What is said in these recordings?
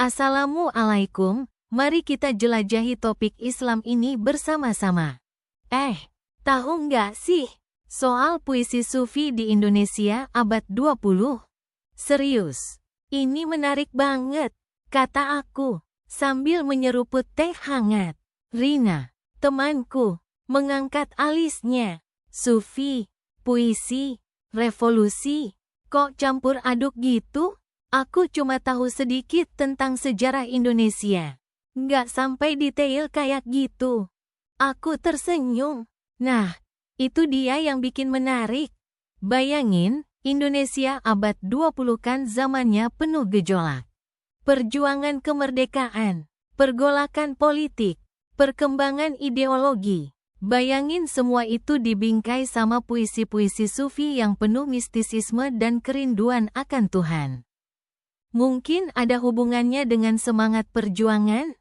Assalamualaikum, mari kita jelajahi topik Islam ini bersama-sama. Tahu nggak sih, soal puisi sufi di Indonesia abad 20? Serius, ini menarik banget, kata aku, sambil menyeruput teh hangat. Rina, temanku, mengangkat alisnya. Sufi, puisi, revolusi, kok campur aduk gitu? Aku cuma tahu sedikit tentang sejarah Indonesia. Nggak sampai detail kayak gitu. Aku tersenyum. Nah, itu dia yang bikin menarik. Bayangin, Indonesia abad 20 kan zamannya penuh gejolak. Perjuangan kemerdekaan, pergolakan politik, perkembangan ideologi. Bayangin semua itu dibingkai sama puisi-puisi sufi yang penuh mistisisme dan kerinduan akan Tuhan. Mungkin ada hubungannya dengan semangat perjuangan?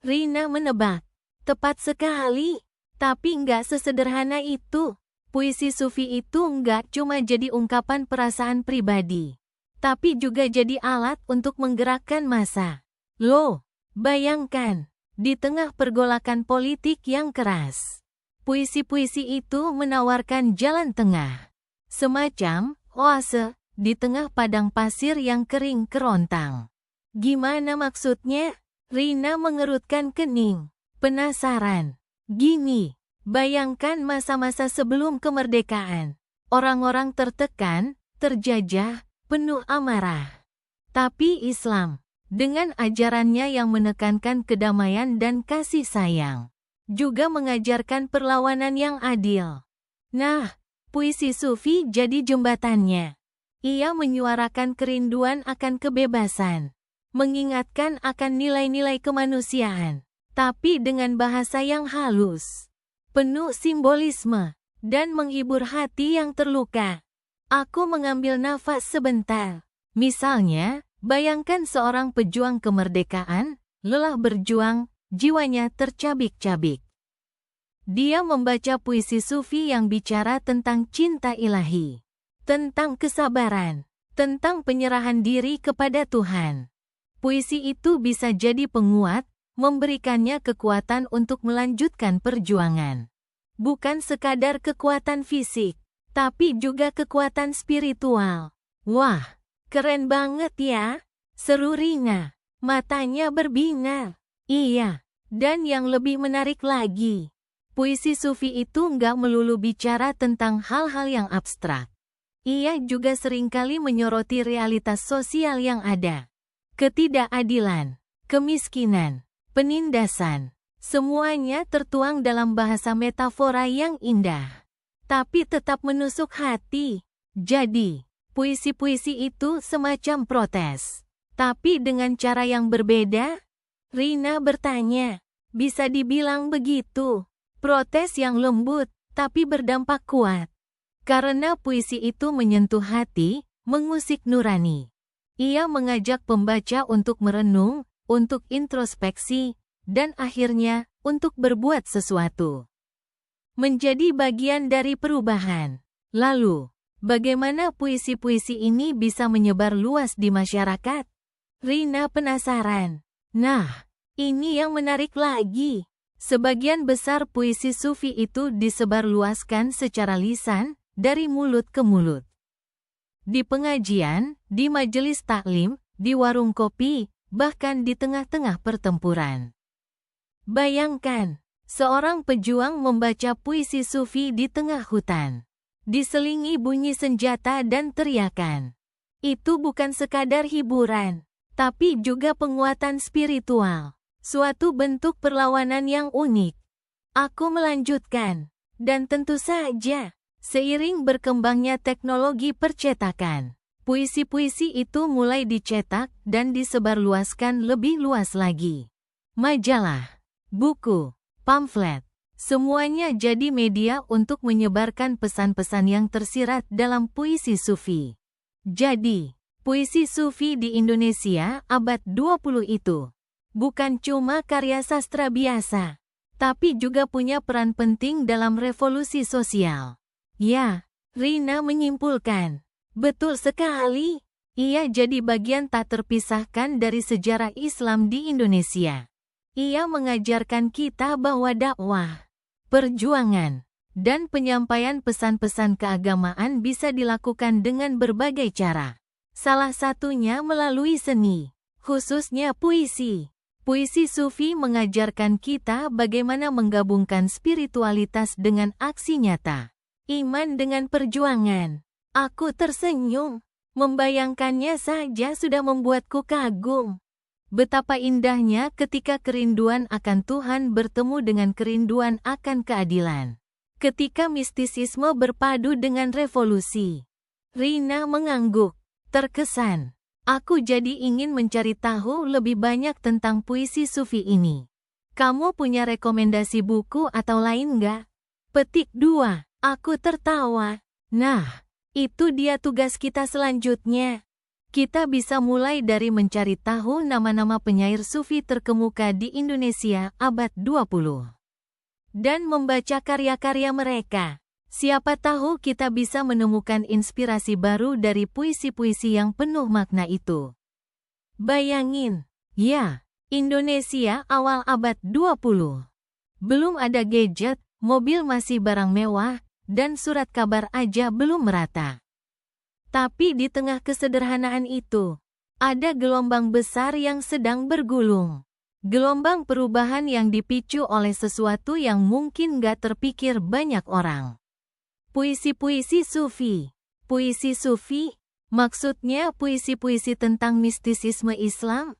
Rina menebak. Tepat sekali. Tapi nggak sesederhana itu. Puisi sufi itu nggak cuma jadi ungkapan perasaan pribadi. Tapi juga jadi alat untuk menggerakkan massa. Loh, bayangkan. Di tengah pergolakan politik yang keras. Puisi-puisi itu menawarkan jalan tengah. Semacam oase di tengah padang pasir yang kering kerontang. Gimana maksudnya? Rina mengerutkan kening. Penasaran. Gini, bayangkan masa-masa sebelum kemerdekaan. Orang-orang tertekan, terjajah, penuh amarah. Tapi Islam, dengan ajarannya yang menekankan kedamaian dan kasih sayang, juga mengajarkan perlawanan yang adil. Nah, puisi sufi jadi jembatannya. Ia menyuarakan kerinduan akan kebebasan, mengingatkan akan nilai-nilai kemanusiaan, tapi dengan bahasa yang halus, penuh simbolisme, dan menghibur hati yang terluka. Aku mengambil nafas sebentar. Misalnya, bayangkan seorang pejuang kemerdekaan, lelah berjuang, jiwanya tercabik-cabik. Dia membaca puisi sufi yang bicara tentang cinta ilahi, tentang kesabaran, tentang penyerahan diri kepada Tuhan. Puisi itu bisa jadi penguat, memberikannya kekuatan untuk melanjutkan perjuangan. Bukan sekadar kekuatan fisik, tapi juga kekuatan spiritual. Wah, keren banget ya, seru Rina. Matanya berbinar. Iya, dan yang lebih menarik lagi, puisi sufi itu nggak melulu bicara tentang hal-hal yang abstrak. Ia juga seringkali menyoroti realitas sosial yang ada. Ketidakadilan, kemiskinan, penindasan, semuanya tertuang dalam bahasa metafora yang indah. Tapi tetap menusuk hati. Jadi, puisi-puisi itu semacam protes. Tapi dengan cara yang berbeda? Rina bertanya. Bisa dibilang begitu. Protes yang lembut, tapi berdampak kuat. Karena puisi itu menyentuh hati, mengusik nurani. Ia mengajak pembaca untuk merenung, untuk introspeksi, dan akhirnya, untuk berbuat sesuatu. Menjadi bagian dari perubahan. Lalu, bagaimana puisi-puisi ini bisa menyebar luas di masyarakat? Rina penasaran. Nah, ini yang menarik lagi. Sebagian besar puisi sufi itu disebarluaskan secara lisan, dari mulut ke mulut. Di pengajian, di majelis taklim, di warung kopi, bahkan di tengah-tengah pertempuran. Bayangkan, seorang pejuang membaca puisi sufi di tengah hutan. Diselingi bunyi senjata dan teriakan. Itu bukan sekadar hiburan, tapi juga penguatan spiritual. Suatu bentuk perlawanan yang unik. Aku melanjutkan. Dan tentu saja, seiring berkembangnya teknologi percetakan, puisi-puisi itu mulai dicetak dan disebarluaskan lebih luas lagi. Majalah, buku, pamflet, semuanya jadi media untuk menyebarkan pesan-pesan yang tersirat dalam puisi sufi. Jadi, puisi sufi di Indonesia abad 20 itu bukan cuma karya sastra biasa, tapi juga punya peran penting dalam revolusi sosial. Ya, Rina menyimpulkan. Betul sekali. Ia jadi bagian tak terpisahkan dari sejarah Islam di Indonesia. Ia mengajarkan kita bahwa dakwah, perjuangan, dan penyampaian pesan-pesan keagamaan bisa dilakukan dengan berbagai cara. Salah satunya melalui seni, khususnya puisi. Puisi Sufi mengajarkan kita bagaimana menggabungkan spiritualitas dengan aksi nyata, iman dengan perjuangan. Aku tersenyum, membayangkannya saja sudah membuatku kagum. Betapa indahnya ketika kerinduan akan Tuhan bertemu dengan kerinduan akan keadilan. Ketika mistisisme berpadu dengan revolusi. Rina mengangguk, terkesan. Aku jadi ingin mencari tahu lebih banyak tentang puisi Sufi ini. Kamu punya rekomendasi buku atau lain nggak? Petik 2. Aku tertawa. Nah, itu dia tugas kita selanjutnya. Kita bisa mulai dari mencari tahu nama-nama penyair Sufi terkemuka di Indonesia abad 20. Dan membaca karya-karya mereka. Siapa tahu kita bisa menemukan inspirasi baru dari puisi-puisi yang penuh makna itu. Bayangin, ya, Indonesia awal abad 20. Belum ada gadget, mobil masih barang mewah, dan surat kabar aja belum merata. Tapi di tengah kesederhanaan itu, ada gelombang besar yang sedang bergulung. Gelombang perubahan yang dipicu oleh sesuatu yang mungkin gak terpikir banyak orang. Puisi-puisi Sufi. Puisi Sufi? Maksudnya puisi-puisi tentang mistisisme Islam?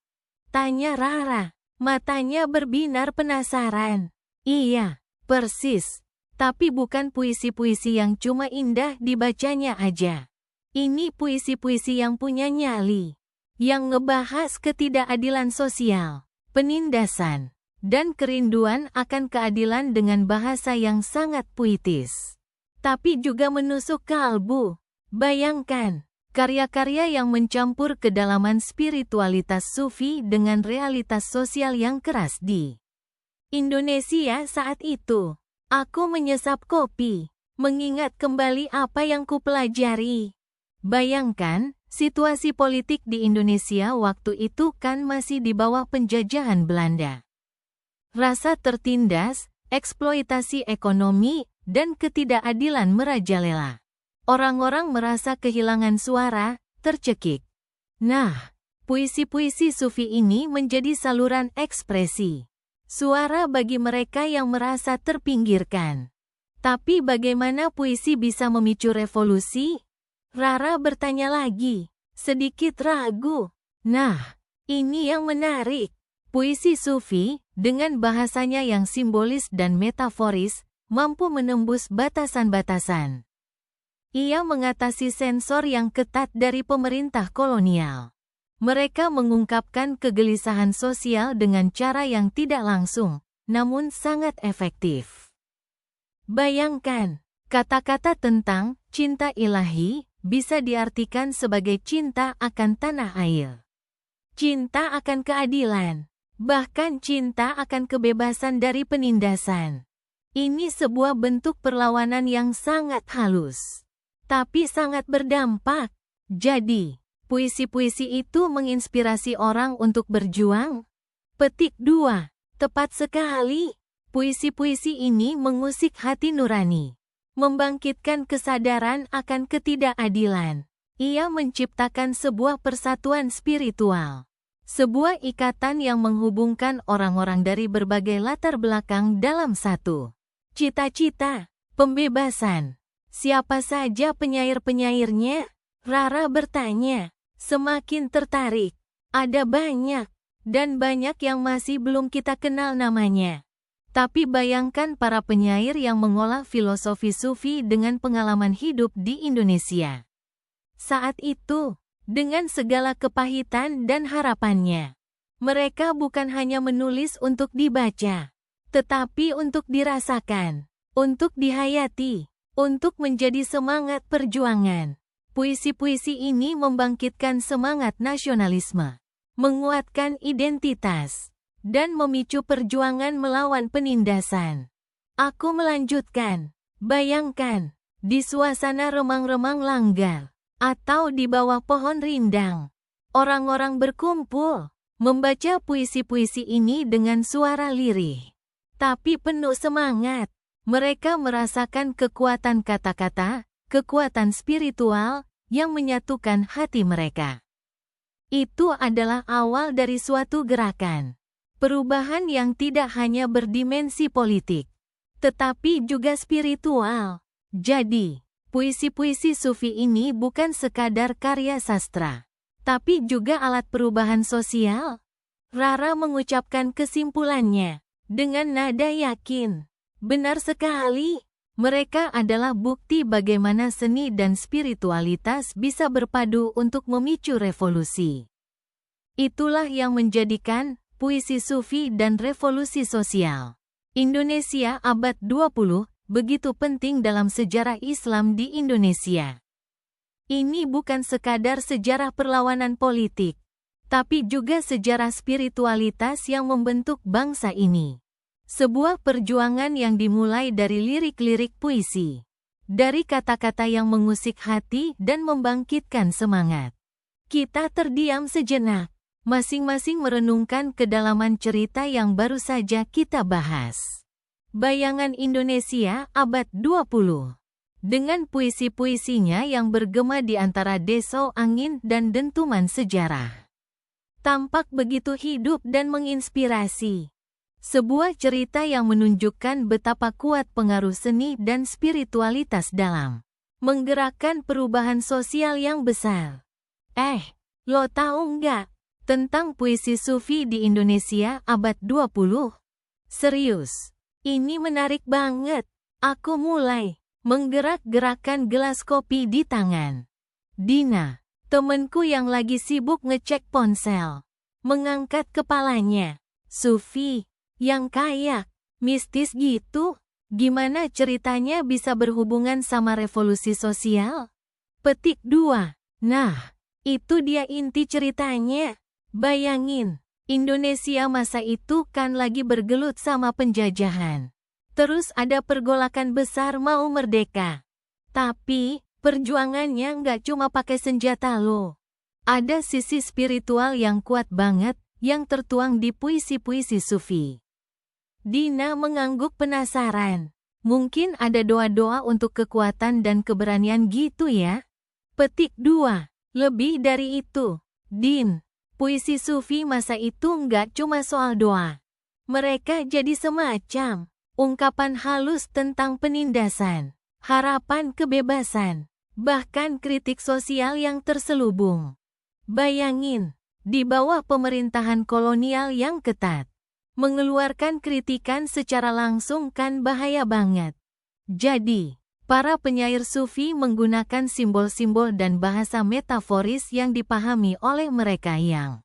Tanya Rara. Matanya berbinar penasaran. Iya, persis. Tapi bukan puisi-puisi yang cuma indah dibacanya aja. Ini puisi-puisi yang punya nyali. Yang ngebahas ketidakadilan sosial, penindasan, dan kerinduan akan keadilan dengan bahasa yang sangat puitis. Tapi juga menusuk kalbu. Bayangkan, karya-karya yang mencampur kedalaman spiritualitas Sufi dengan realitas sosial yang keras di Indonesia saat itu. Aku menyesap kopi, mengingat kembali apa yang kupelajari. Bayangkan, situasi politik di Indonesia waktu itu kan masih di bawah penjajahan Belanda. Rasa tertindas, eksploitasi ekonomi, dan ketidakadilan merajalela. Orang-orang merasa kehilangan suara, tercekik. Nah, puisi-puisi Sufi ini menjadi saluran ekspresi. Suara bagi mereka yang merasa terpinggirkan. Tapi bagaimana puisi bisa memicu revolusi? Rara bertanya lagi, sedikit ragu. Nah, ini yang menarik. Puisi Sufi, dengan bahasanya yang simbolis dan metaforis, mampu menembus batasan-batasan. Ia mengatasi sensor yang ketat dari pemerintah kolonial. Mereka mengungkapkan kegelisahan sosial dengan cara yang tidak langsung, namun sangat efektif. Bayangkan, kata-kata tentang cinta ilahi bisa diartikan sebagai cinta akan tanah air, cinta akan keadilan, bahkan cinta akan kebebasan dari penindasan. Ini sebuah bentuk perlawanan yang sangat halus, tapi sangat berdampak. Jadi, puisi-puisi itu menginspirasi orang untuk berjuang? Petik 2. Tepat sekali. Puisi-puisi ini mengusik hati nurani, membangkitkan kesadaran akan ketidakadilan. Ia menciptakan sebuah persatuan spiritual, sebuah ikatan yang menghubungkan orang-orang dari berbagai latar belakang dalam satu cita-cita, pembebasan. Siapa saja penyair-penyairnya? Rara bertanya, semakin tertarik. Ada banyak, dan banyak yang masih belum kita kenal namanya. Tapi bayangkan para penyair yang mengolah filosofi Sufi dengan pengalaman hidup di Indonesia saat itu, dengan segala kepahitan dan harapannya. Mereka bukan hanya menulis untuk dibaca, tetapi untuk dirasakan, untuk dihayati, untuk menjadi semangat perjuangan. Puisi-puisi ini membangkitkan semangat nasionalisme, menguatkan identitas, dan memicu perjuangan melawan penindasan. Aku melanjutkan, bayangkan, di suasana remang-remang Langgar, atau di bawah pohon rindang. Orang-orang berkumpul, membaca puisi-puisi ini dengan suara lirih, tapi penuh semangat. Mereka merasakan kekuatan kata-kata, kekuatan spiritual, yang menyatukan hati mereka. Itu adalah awal dari suatu gerakan. Perubahan yang tidak hanya berdimensi politik, tetapi juga spiritual. Jadi, puisi-puisi Sufi ini bukan sekadar karya sastra, tapi juga alat perubahan sosial. Rara mengucapkan kesimpulannya dengan nada yakin. Benar sekali, mereka adalah bukti bagaimana seni dan spiritualitas bisa berpadu untuk memicu revolusi. Itulah yang menjadikan puisi Sufi dan revolusi sosial Indonesia abad 20 begitu penting dalam sejarah Islam di Indonesia. Ini bukan sekadar sejarah perlawanan politik, tapi juga sejarah spiritualitas yang membentuk bangsa ini. Sebuah perjuangan yang dimulai dari lirik-lirik puisi, dari kata-kata yang mengusik hati dan membangkitkan semangat. Kita terdiam sejenak, masing-masing merenungkan kedalaman cerita yang baru saja kita bahas. Bayangan Indonesia abad 20. Dengan puisi-puisinya yang bergema di antara desau angin dan dentuman sejarah, tampak begitu hidup dan menginspirasi. Sebuah cerita yang menunjukkan betapa kuat pengaruh seni dan spiritualitas dalam menggerakkan perubahan sosial yang besar. Lo tahu nggak tentang puisi Sufi di Indonesia abad 20? Serius, ini menarik banget. Aku mulai menggerak-gerakkan gelas kopi di tangan. Dina, temenku yang lagi sibuk ngecek ponsel, mengangkat kepalanya. Sufi, yang kayak mistis gitu? Gimana ceritanya bisa berhubungan sama revolusi sosial? Petik 2. Nah, itu dia inti ceritanya. Bayangin, Indonesia masa itu kan lagi bergelut sama penjajahan. Terus ada pergolakan besar mau merdeka. Tapi, perjuangannya nggak cuma pakai senjata loh. Ada sisi spiritual yang kuat banget, yang tertuang di puisi-puisi Sufi. Dina mengangguk penasaran. Mungkin ada doa-doa untuk kekuatan dan keberanian gitu ya? Petik 2. Lebih dari itu, Din. Puisi Sufi masa itu nggak cuma soal doa. Mereka jadi semacam ungkapan halus tentang penindasan, harapan kebebasan, bahkan kritik sosial yang terselubung. Bayangin, di bawah pemerintahan kolonial yang ketat, mengeluarkan kritikan secara langsung kan bahaya banget. Jadi, para penyair Sufi menggunakan simbol-simbol dan bahasa metaforis yang dipahami oleh mereka yang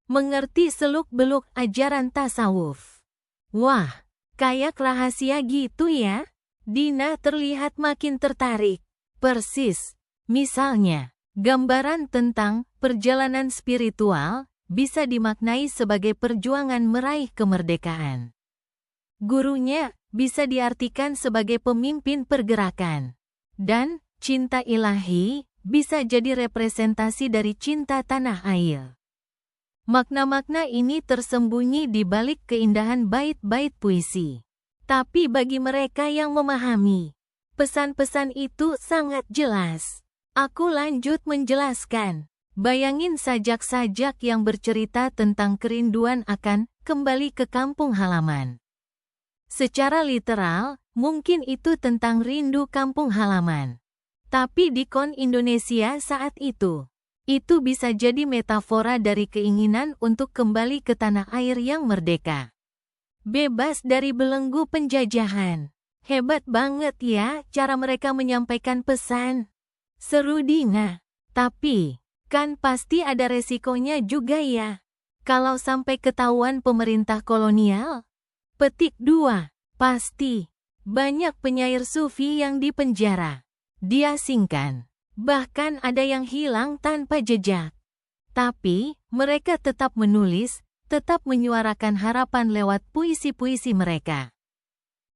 mengerti seluk-beluk ajaran tasawuf. Wah, kayak rahasia gitu ya? Dina terlihat makin tertarik. Persis. Misalnya, gambaran tentang perjalanan spiritual bisa dimaknai sebagai perjuangan meraih kemerdekaan. Gurunya bisa diartikan sebagai pemimpin pergerakan. Dan, cinta ilahi bisa jadi representasi dari cinta tanah air. Makna-makna ini tersembunyi di balik keindahan bait-bait puisi. Tapi bagi mereka yang memahami, pesan-pesan itu sangat jelas. Aku lanjut menjelaskan. Bayangin sajak-sajak yang bercerita tentang kerinduan akan kembali ke kampung halaman. Secara literal, mungkin itu tentang rindu kampung halaman. Tapi di kon Indonesia saat itu bisa jadi metafora dari keinginan untuk kembali ke tanah air yang merdeka. Bebas dari belenggu penjajahan. Hebat banget ya cara mereka menyampaikan pesan. Seru Dina. Tapi, kan pasti ada resikonya juga ya. Kalau sampai ketahuan pemerintah kolonial. Petik 2. Pasti. Banyak penyair Sufi yang dipenjara, diasingkan. Bahkan ada yang hilang tanpa jejak. Tapi, mereka tetap menulis, tetap menyuarakan harapan lewat puisi-puisi mereka.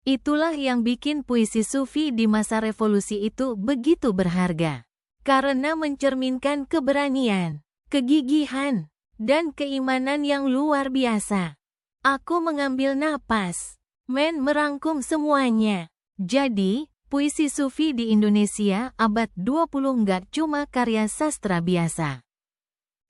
Itulah yang bikin puisi Sufi di masa revolusi itu begitu berharga. karena mencerminkan keberanian, kegigihan, dan keimanan yang luar biasa. Aku mengambil napas, merangkum semuanya. Jadi, puisi Sufi di Indonesia abad 20 nggak cuma karya sastra biasa.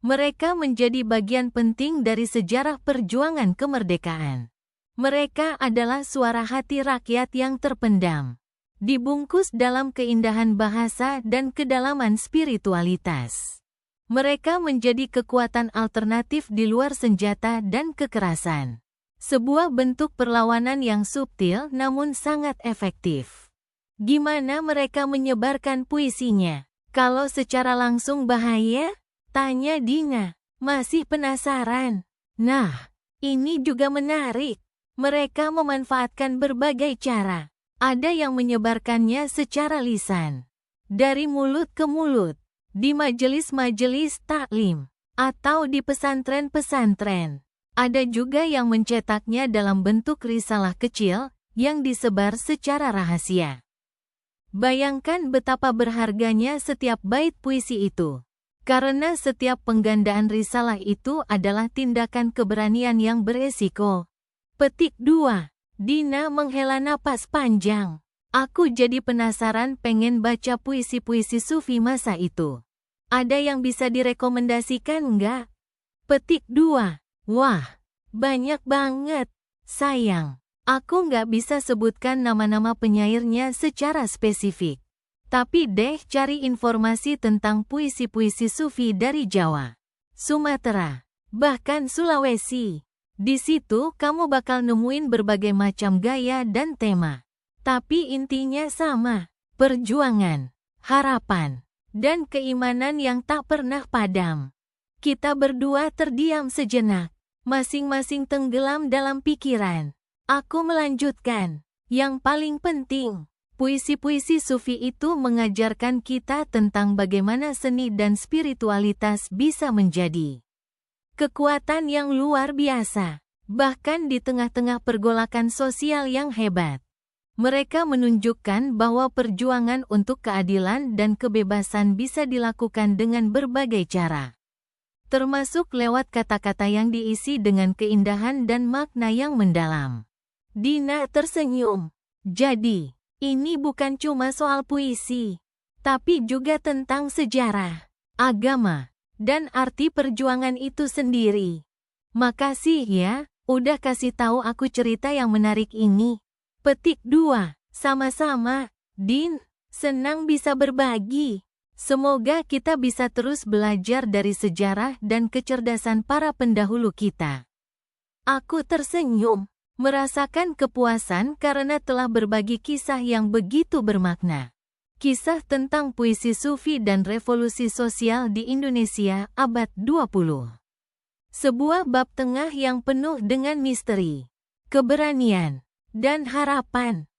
Mereka menjadi bagian penting dari sejarah perjuangan kemerdekaan. Mereka adalah suara hati rakyat yang terpendam, dibungkus dalam keindahan bahasa dan kedalaman spiritualitas. Mereka menjadi kekuatan alternatif di luar senjata dan kekerasan. Sebuah bentuk perlawanan yang subtil namun sangat efektif. Gimana mereka menyebarkan puisinya? Kalau secara langsung bahaya? Tanya Dina. Masih penasaran? Nah, ini juga menarik. Mereka memanfaatkan berbagai cara. Ada yang menyebarkannya secara lisan, dari mulut ke mulut, di majelis-majelis taklim, atau di pesantren-pesantren. Ada juga yang mencetaknya dalam bentuk risalah kecil yang disebar secara rahasia. Bayangkan betapa berharganya setiap bait puisi itu. Karena setiap penggandaan risalah itu adalah tindakan keberanian yang beresiko. Petik 2. Dina menghela napas panjang. Aku jadi penasaran pengen baca puisi-puisi Sufi masa itu. Ada yang bisa direkomendasikan nggak? Petik 2. Wah, banyak banget. Sayang, aku nggak bisa sebutkan nama-nama penyairnya secara spesifik. Tapi deh cari informasi tentang puisi-puisi Sufi dari Jawa, Sumatera, bahkan Sulawesi. Di situ kamu bakal nemuin berbagai macam gaya dan tema. Tapi intinya sama, perjuangan, harapan, dan keimanan yang tak pernah padam. Kita berdua terdiam sejenak, masing-masing tenggelam dalam pikiran. Aku melanjutkan, yang paling penting, puisi-puisi Sufi itu mengajarkan kita tentang bagaimana seni dan spiritualitas bisa menjadi kekuatan yang luar biasa, bahkan di tengah-tengah pergolakan sosial yang hebat. Mereka menunjukkan bahwa perjuangan untuk keadilan dan kebebasan bisa dilakukan dengan berbagai cara, termasuk lewat kata-kata yang diisi dengan keindahan dan makna yang mendalam. Dina tersenyum. Jadi, ini bukan cuma soal puisi, tapi juga tentang sejarah, agama, dan arti perjuangan itu sendiri. Makasih ya, udah kasih tahu aku cerita yang menarik ini. Petik 2. Sama-sama, Din. Senang bisa berbagi. Semoga kita bisa terus belajar dari sejarah dan kecerdasan para pendahulu kita. Aku tersenyum, merasakan kepuasan karena telah berbagi kisah yang begitu bermakna. Kisah tentang puisi Sufi dan revolusi sosial di Indonesia abad 20. Sebuah bab tengah yang penuh dengan misteri, keberanian, dan harapan.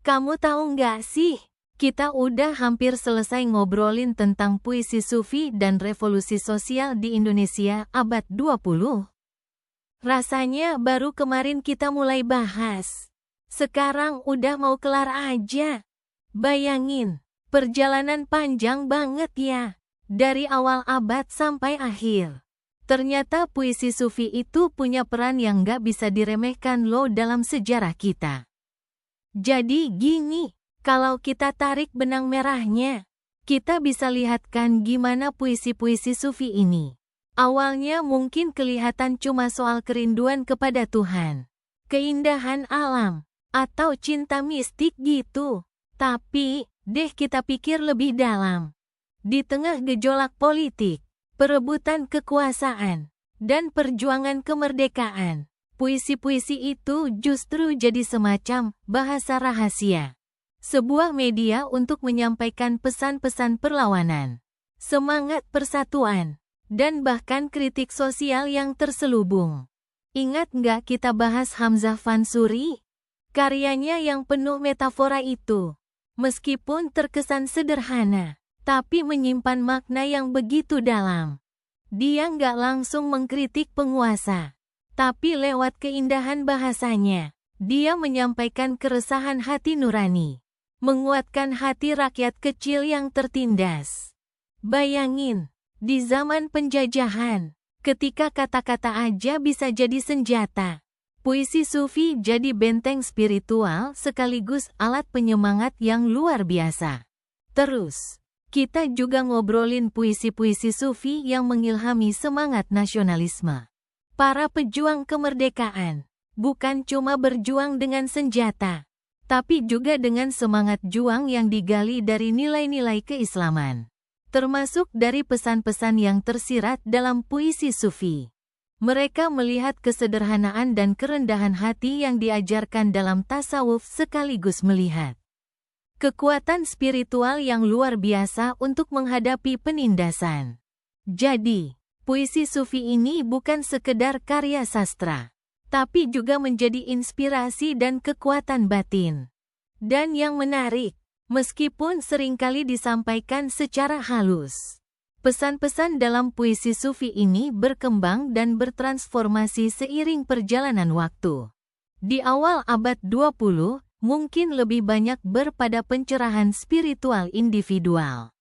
Kamu tahu nggak sih? Kita udah hampir selesai ngobrolin tentang puisi Sufi dan revolusi sosial di Indonesia abad 20. Rasanya baru kemarin kita mulai bahas. Sekarang udah mau kelar aja. Bayangin, perjalanan panjang banget ya. Dari awal abad sampai akhir. Ternyata puisi Sufi itu punya peran yang gak bisa diremehkan loh dalam sejarah kita. Jadi gini, kalau kita tarik benang merahnya, kita bisa lihatkan gimana puisi-puisi Sufi ini. Awalnya mungkin kelihatan cuma soal kerinduan kepada Tuhan, keindahan alam, atau cinta mistik gitu. Tapi, deh kita pikir lebih dalam. Di tengah gejolak politik, perebutan kekuasaan, dan perjuangan kemerdekaan, puisi-puisi itu justru jadi semacam bahasa rahasia. Sebuah media untuk menyampaikan pesan-pesan perlawanan, semangat persatuan, dan bahkan kritik sosial yang terselubung. Ingat nggak kita bahas Hamzah Fansuri? Karyanya yang penuh metafora itu, meskipun terkesan sederhana, tapi menyimpan makna yang begitu dalam. Dia nggak langsung mengkritik penguasa, tapi lewat keindahan bahasanya, dia menyampaikan keresahan hati nurani. menguatkan hati rakyat kecil yang tertindas. Bayangin, di zaman penjajahan, ketika kata-kata aja bisa jadi senjata, puisi sufi jadi benteng spiritual sekaligus alat penyemangat yang luar biasa. Terus, kita juga ngobrolin puisi-puisi sufi yang mengilhami semangat nasionalisme. Para pejuang kemerdekaan bukan cuma berjuang dengan senjata, tapi juga dengan semangat juang yang digali dari nilai-nilai keislaman, termasuk dari pesan-pesan yang tersirat dalam puisi sufi. Mereka melihat kesederhanaan dan kerendahan hati yang diajarkan dalam tasawuf sekaligus melihat kekuatan spiritual yang luar biasa untuk menghadapi penindasan. Jadi, puisi sufi ini bukan sekedar karya sastra, tapi juga menjadi inspirasi dan kekuatan batin. Dan yang menarik, meskipun seringkali disampaikan secara halus, pesan-pesan dalam puisi sufi ini berkembang dan bertransformasi seiring perjalanan waktu. Di awal abad 20, mungkin lebih banyak berpada pencerahan spiritual individual.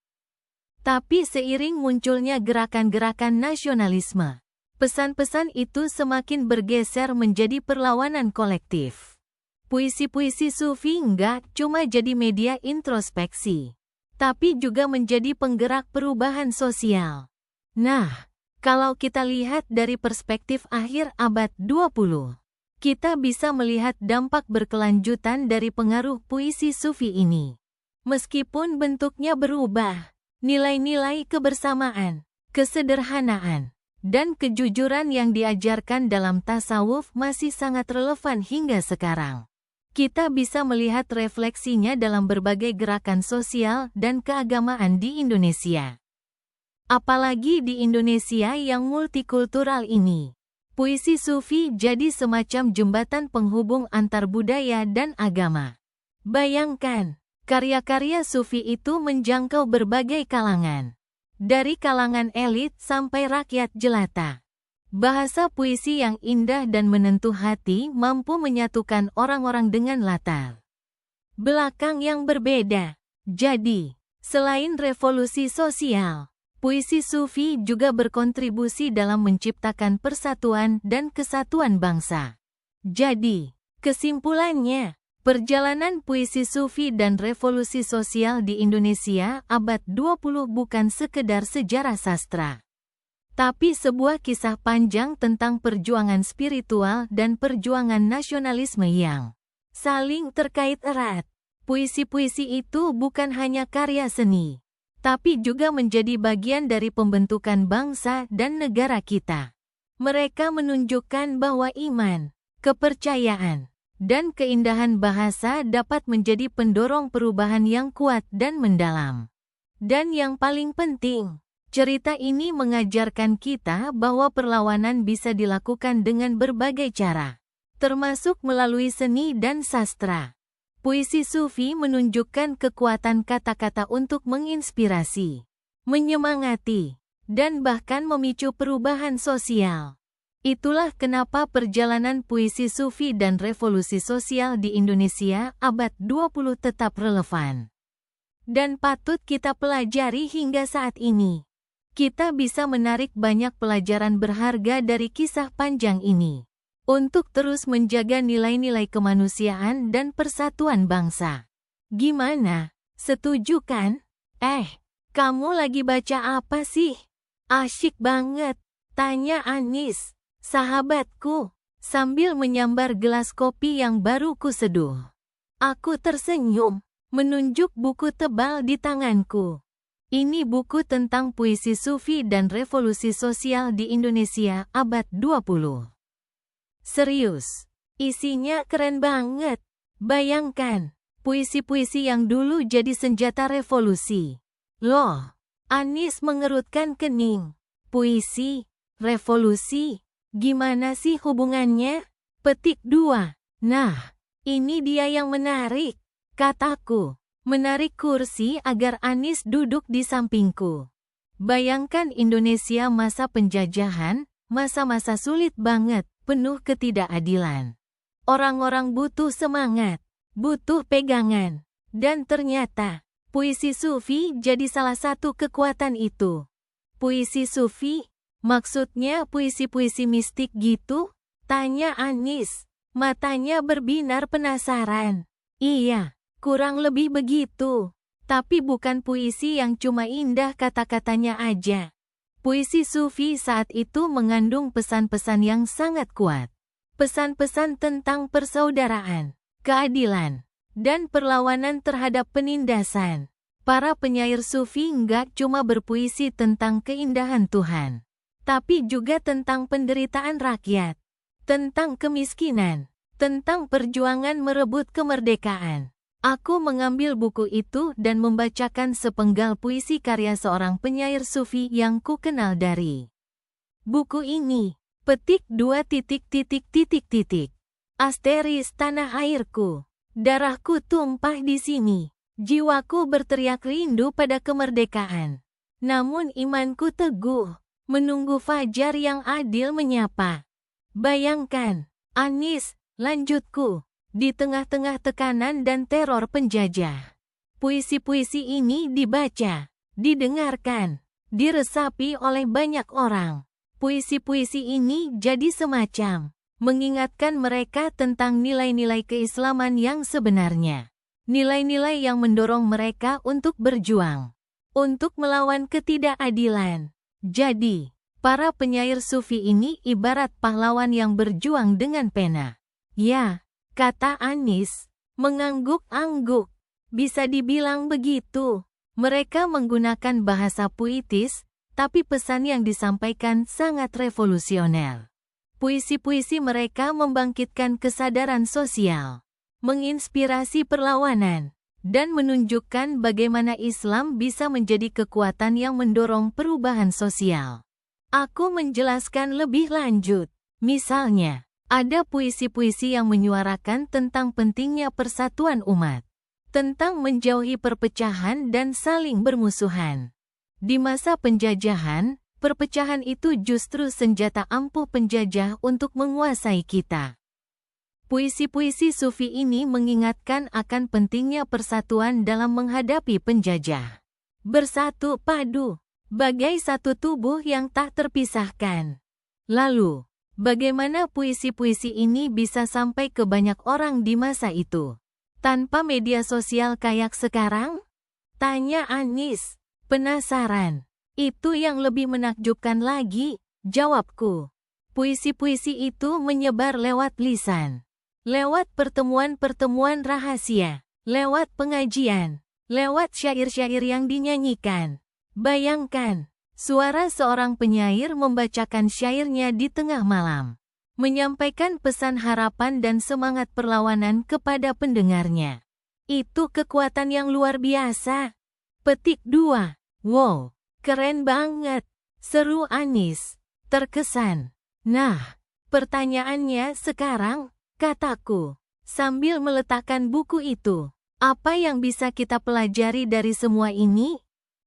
Tapi seiring munculnya gerakan-gerakan nasionalisme, pesan-pesan itu semakin bergeser menjadi perlawanan kolektif. Puisi-puisi sufi nggak cuma jadi media introspeksi, tapi juga menjadi penggerak perubahan sosial. Nah, kalau kita lihat dari perspektif akhir abad 20, kita bisa melihat dampak berkelanjutan dari pengaruh puisi sufi ini. Meskipun bentuknya berubah, nilai-nilai kebersamaan, kesederhanaan, dan kejujuran yang diajarkan dalam tasawuf masih sangat relevan hingga sekarang. Kita bisa melihat refleksinya dalam berbagai gerakan sosial dan keagamaan di Indonesia. Apalagi di Indonesia yang multikultural ini. Puisi sufi jadi semacam jembatan penghubung antar budaya dan agama. Bayangkan, karya-karya sufi itu menjangkau berbagai kalangan. Dari kalangan elit sampai rakyat jelata. Bahasa puisi yang indah dan menentuh hati mampu menyatukan orang-orang dengan latar belakang yang berbeda. Jadi, selain revolusi sosial, puisi sufi juga berkontribusi dalam menciptakan persatuan dan kesatuan bangsa. Jadi, kesimpulannya, perjalanan puisi sufi dan revolusi sosial di Indonesia abad 20 bukan sekedar sejarah sastra, tapi sebuah kisah panjang tentang perjuangan spiritual dan perjuangan nasionalisme yang saling terkait erat. Puisi-puisi itu bukan hanya karya seni, tapi juga menjadi bagian dari pembentukan bangsa dan negara kita. Mereka menunjukkan bahwa iman, kepercayaan, dan keindahan bahasa dapat menjadi pendorong perubahan yang kuat dan mendalam. Dan yang paling penting, cerita ini mengajarkan kita bahwa perlawanan bisa dilakukan dengan berbagai cara, termasuk melalui seni dan sastra. Puisi sufi menunjukkan kekuatan kata-kata untuk menginspirasi, menyemangati, dan bahkan memicu perubahan sosial. Itulah kenapa perjalanan puisi sufi dan revolusi sosial di Indonesia abad 20 tetap relevan dan patut kita pelajari hingga saat ini. Kita bisa menarik banyak pelajaran berharga dari kisah panjang ini untuk terus menjaga nilai-nilai kemanusiaan dan persatuan bangsa. Gimana? Setuju kan? Kamu lagi baca apa sih? Asyik banget, tanya Anis, sahabatku, sambil menyambar gelas kopi yang baru kuseduh. Aku tersenyum, menunjuk buku tebal di tanganku. Ini buku tentang puisi sufi dan revolusi sosial di Indonesia abad 20. Serius, isinya keren banget. Bayangkan, puisi-puisi yang dulu jadi senjata revolusi. Loh, Anis mengerutkan kening. Puisi, revolusi, gimana sih hubungannya? Petik 2. Nah, ini dia yang menarik, kataku. Menarik kursi agar Anis duduk di sampingku. Bayangkan Indonesia masa penjajahan, masa-masa sulit banget. Penuh ketidakadilan. Orang-orang butuh semangat, butuh pegangan, Dan ternyata, puisi Sufi jadi salah satu kekuatan itu. Puisi Sufi? Maksudnya puisi-puisi mistik gitu? Tanya Anis. Matanya berbinar penasaran. Iya, kurang lebih begitu. Tapi bukan puisi yang cuma indah kata-katanya aja. Puisi Sufi saat itu mengandung pesan-pesan yang sangat kuat. Pesan-pesan tentang persaudaraan, keadilan, dan perlawanan terhadap penindasan. Para penyair Sufi nggak cuma berpuisi tentang keindahan Tuhan, tapi juga tentang penderitaan rakyat, tentang kemiskinan, tentang perjuangan merebut kemerdekaan. Aku mengambil buku itu dan membacakan sepenggal puisi karya seorang penyair Sufi yang ku kenal dari buku ini. Petik 2. Asteris tanah airku. Darahku tumpah di sini. Jiwaku berteriak rindu pada kemerdekaan. Namun imanku teguh, menunggu fajar yang adil menyapa. Bayangkan, Anis, lanjutku. Di tengah-tengah tekanan dan teror penjajah, puisi-puisi ini dibaca, didengarkan, diresapi oleh banyak orang. Puisi-puisi ini jadi semacam mengingatkan mereka tentang nilai-nilai keislaman yang sebenarnya. Nilai-nilai yang mendorong mereka untuk berjuang, untuk melawan ketidakadilan. Jadi, para penyair Sufi ini ibarat pahlawan yang berjuang dengan pena. Ya, kata Anis, mengangguk-angguk. Bisa dibilang begitu. Mereka menggunakan bahasa puitis, tapi pesan yang disampaikan sangat revolusioner. Puisi-puisi mereka membangkitkan kesadaran sosial, menginspirasi perlawanan, dan menunjukkan bagaimana Islam bisa menjadi kekuatan yang mendorong perubahan sosial. Aku menjelaskan lebih lanjut. Misalnya, ada puisi-puisi yang menyuarakan tentang pentingnya persatuan umat, tentang menjauhi perpecahan dan saling bermusuhan. Di masa penjajahan, perpecahan itu justru senjata ampuh penjajah untuk menguasai kita. Puisi-puisi Sufi ini mengingatkan akan pentingnya persatuan dalam menghadapi penjajah. Bersatu padu, bagai satu tubuh yang tak terpisahkan. Lalu, bagaimana puisi-puisi ini bisa sampai ke banyak orang di masa itu, tanpa media sosial kayak sekarang? Tanya Anis, penasaran. Itu yang lebih menakjubkan lagi, jawabku. Puisi-puisi itu menyebar lewat lisan, lewat pertemuan-pertemuan rahasia, lewat pengajian, lewat syair-syair yang dinyanyikan. Bayangkan, suara seorang penyair membacakan syairnya di tengah malam, menyampaikan pesan harapan dan semangat perlawanan kepada pendengarnya. Itu kekuatan yang luar biasa. Petik 2. Wow, keren banget, seru Anis, terkesan. Nah, pertanyaannya sekarang, kataku, sambil meletakkan buku itu, apa yang bisa kita pelajari dari semua ini?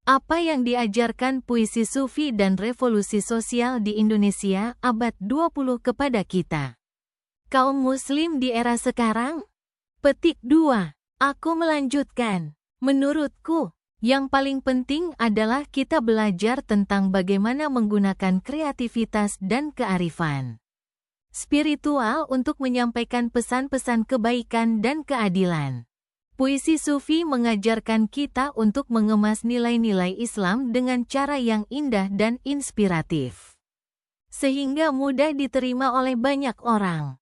Apa yang diajarkan puisi Sufi dan revolusi sosial di Indonesia abad 20 kepada kita, kaum muslim di era sekarang? Petik 2. Aku melanjutkan. Menurutku, yang paling penting adalah kita belajar tentang bagaimana menggunakan kreativitas dan kearifan spiritual untuk menyampaikan pesan-pesan kebaikan dan keadilan. Puisi Sufi mengajarkan kita untuk mengemas nilai-nilai Islam dengan cara yang indah dan inspiratif, sehingga mudah diterima oleh banyak orang.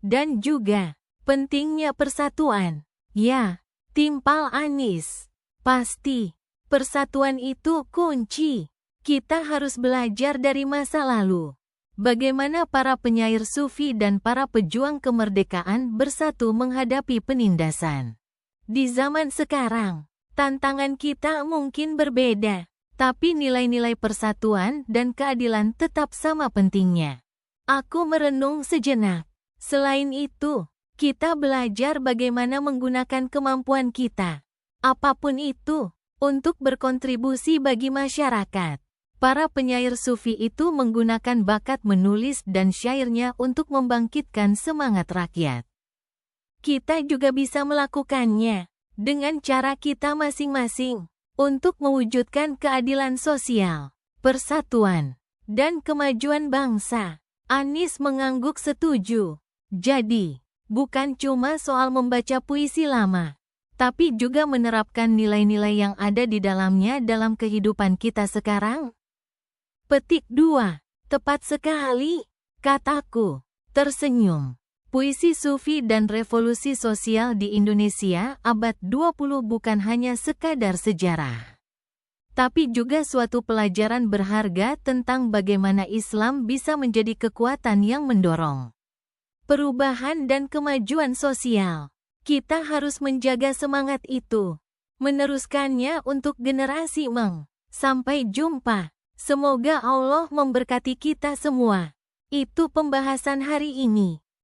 Dan juga, pentingnya persatuan. Ya, timpal Anis. Pasti, persatuan itu kunci. Kita harus belajar dari masa lalu. Bagaimana para penyair Sufi dan para pejuang kemerdekaan bersatu menghadapi penindasan. Di zaman sekarang, tantangan kita mungkin berbeda, tapi nilai-nilai persatuan dan keadilan tetap sama pentingnya. Aku merenung sejenak. Selain itu, kita belajar bagaimana menggunakan kemampuan kita, apapun itu, untuk berkontribusi bagi masyarakat. Para penyair Sufi itu menggunakan bakat menulis dan syairnya untuk membangkitkan semangat rakyat. Kita juga bisa melakukannya. dengan cara kita masing-masing untuk mewujudkan keadilan sosial, persatuan, dan kemajuan bangsa. Anies mengangguk setuju. Jadi, bukan cuma soal membaca puisi lama, tapi juga menerapkan nilai-nilai yang ada di dalamnya dalam kehidupan kita sekarang. Petik 2. Tepat sekali, kataku. Tersenyum. Puisi Sufi dan revolusi sosial di Indonesia abad 20 bukan hanya sekadar sejarah, tapi juga suatu pelajaran berharga tentang bagaimana Islam bisa menjadi kekuatan yang mendorong perubahan dan kemajuan sosial. Kita harus menjaga semangat itu, meneruskannya untuk generasi Meng. Sampai jumpa. Semoga Allah memberkati kita semua. Itu pembahasan hari ini.